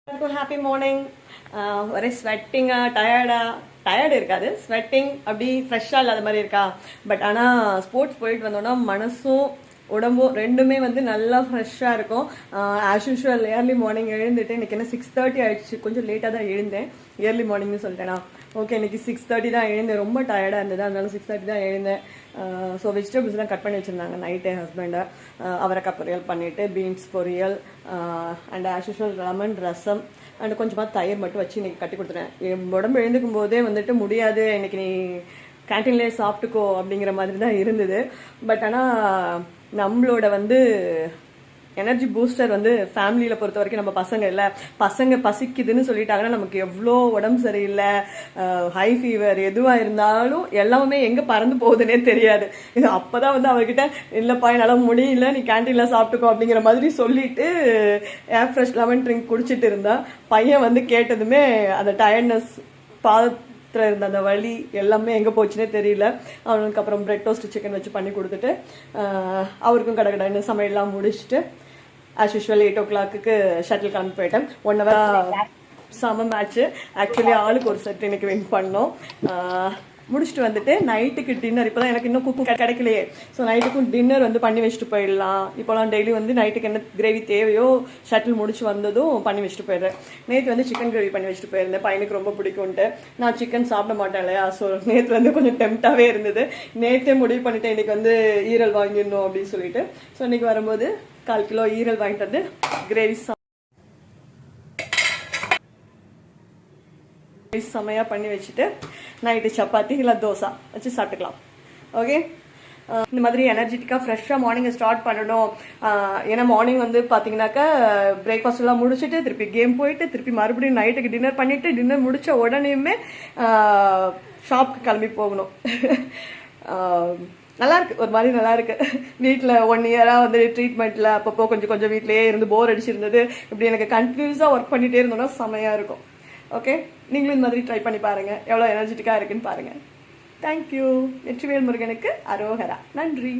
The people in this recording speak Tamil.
Happy morning. ஒரே ஸ்வெட்டிங்காக டயர்டு இருக்காது, ஸ்வெட்டிங் அப்படி ஃப்ரெஷ்ஷாக இல்லாத மாதிரி இருக்கா. பட் ஆனால் ஸ்போர்ட்ஸ் போயிட்டு வந்தோன்னா மனசும் உடம்பும் ரெண்டுமே வந்து நல்லா ஃப்ரெஷ்ஷாக இருக்கும். ஆஸ் யூஷுவல் ஏர்லி மார்னிங் எழுந்துட்டு இன்றைக்கி என்ன 6:30 ஆயிடுச்சு, கொஞ்சம் லேட்டாக தான் எழுந்தேன். ஏர்லி மார்னிங்னு சொல்லிட்டேனா, ஓகே இன்றைக்கி 6:30 தான் எழுந்தேன். ரொம்ப டயர்டாக இருந்தது, அதனால 6:30 தான் எழுந்தேன். ஸோ வெஜிடபிள்ஸ்லாம் கட் பண்ணி வச்சுருந்தாங்க நைட்டே ஹஸ்பண்டை. அவரைக்காய் பொரியல் பண்ணிவிட்டு பீன்ஸ் பொரியல் and as usual lemon rasam and கொஞ்சமாக தயிர் மட்டும் வச்சு இன்றைக்கி கட்டி கொடுத்துட்டேன். என் உடம்பு எழுந்துக்கும் போதே வந்துட்டு முடியாது, இன்றைக்கி நீ கேன்டீன்லேயே சாப்பிட்டுக்கோ அப்படிங்கிற மாதிரி தான் இருந்தது. பட் ஆனால் நம்மளோட வந்து எனர்ஜி பூஸ்டர் வந்து ஃபேமிலியில் பொறுத்த வரைக்கும் நம்ம பசங்க பசிக்குதுன்னு சொல்லிட்டாங்கன்னா நமக்கு எவ்வளோ உடம்பு சரியில்லை, ஹை ஃபீவர் எதுவாக இருந்தாலும் எல்லாமே எங்கே பறந்து போகுதுன்னே தெரியாது. இது அப்போ தான் வந்து அவர்கிட்ட இல்லைப்பா என்னால் முடியல, நீ கேன்டீனில் சாப்பிட்டுக்கோ அப்படிங்கிற மாதிரி சொல்லிட்டு ஏர் ஃப்ரெஷ் லெமன் ட்ரிங்க் குடிச்சிட்டு இருந்தா. பையன் வந்து கேட்டதுமே அந்த டயர்ட்னஸ் இருந்த அந்த வலி எல்லாமே எங்கே போச்சுன்னே தெரியல. அவனுக்கு அப்புறம் பிரெட் டோஸ்ட் சிக்கன் வச்சு பண்ணி கொடுத்துட்டு அவருக்கும் கடை சமையல்லாம் முடிச்சுட்டு ஆஸ் யூஷுவல் 8 o'clock ஷட்டில் கிளம்பி போயிட்டேன். 1 hour செம மேட்ச்சு. ஆக்சுவலி ஆளுக்கு ஒரு செட் இன்னைக்கு வின் பண்ணோம். முடிச்சுட்டு வந்துட்டு நைட்டுக்கு டின்னர் இப்போ தான் எனக்கு இன்னும் குக்கு கிடைக்கலையே. ஸோ நைட்டுக்கும் டின்னர் வந்து பண்ணி வச்சுட்டு போயிடலாம். இப்போலாம் டெய்லி வந்து நைட்டுக்கு என்ன கிரேவி தேவையோ ஷட்டில் முடிச்சு வந்ததும் பண்ணி வச்சுட்டு போயிடுறேன். நேற்று வந்து சிக்கன் கிரேவி பண்ணி வச்சுட்டு போயிருந்தேன், பையனுக்கு ரொம்ப பிடிக்கும்ட்டு. நான் சிக்கன் சாப்பிட மாட்டேன் இல்லையா, ஸோ நேற்று வந்து கொஞ்சம் டெம்ப்டாகவே இருந்தது. நேற்றே முடிவு பண்ணிட்டேன் இன்றைக்கி வந்து ஈரல் வாங்கிடணும் அப்படின்னு சொல்லிட்டு. ஸோ இன்றைக்கி வரும்போது 1/4 கிலோ ஈரல் வாங்கிட்டு வந்து கிரேவி செமையாக பண்ணி வச்சுட்டு நைட்டு சப்பாத்தி இல்லை தோசை வச்சு சாப்பிட்டுக்கலாம். ஓகே, இந்த மாதிரி எனர்ஜெட்டிக்காக ஃப்ரெஷ்ஷாக மார்னிங்கை ஸ்டார்ட் பண்ணணும். ஏன்னா மார்னிங் வந்து பார்த்தீங்கன்னாக்கா பிரேக்ஃபாஸ்ட் எல்லாம் முடிச்சுட்டு திருப்பி கேம் போயிட்டு திருப்பி மறுபடியும் நைட்டுக்கு டின்னர் பண்ணிவிட்டு டின்னர் முடித்த உடனேயுமே ஷாப்புக்கு கிளம்பி போகணும். நல்லாயிருக்கு, ஒரு மாதிரி நல்லாயிருக்கு. வீட்டில் 1 year வந்து ட்ரீட்மெண்ட்டில் அப்பப்போ கொஞ்சம் வீட்டிலேயே இருந்து போர் அடிச்சிருந்தது. இப்படி எனக்கு கண்டினியூஸாக ஒர்க் பண்ணிகிட்டே இருந்தோன்னா செமையாக இருக்கும். ஓகே, நீங்களும் இந்த மாதிரி ட்ரை பண்ணி பாருங்கள், எவ்வளோ எனர்ஜெட்டிக்காக இருக்குன்னு பாருங்கள். தேங்க்யூ. வெற்றிவேல் முருகனுக்கு அரோகரா. நன்றி.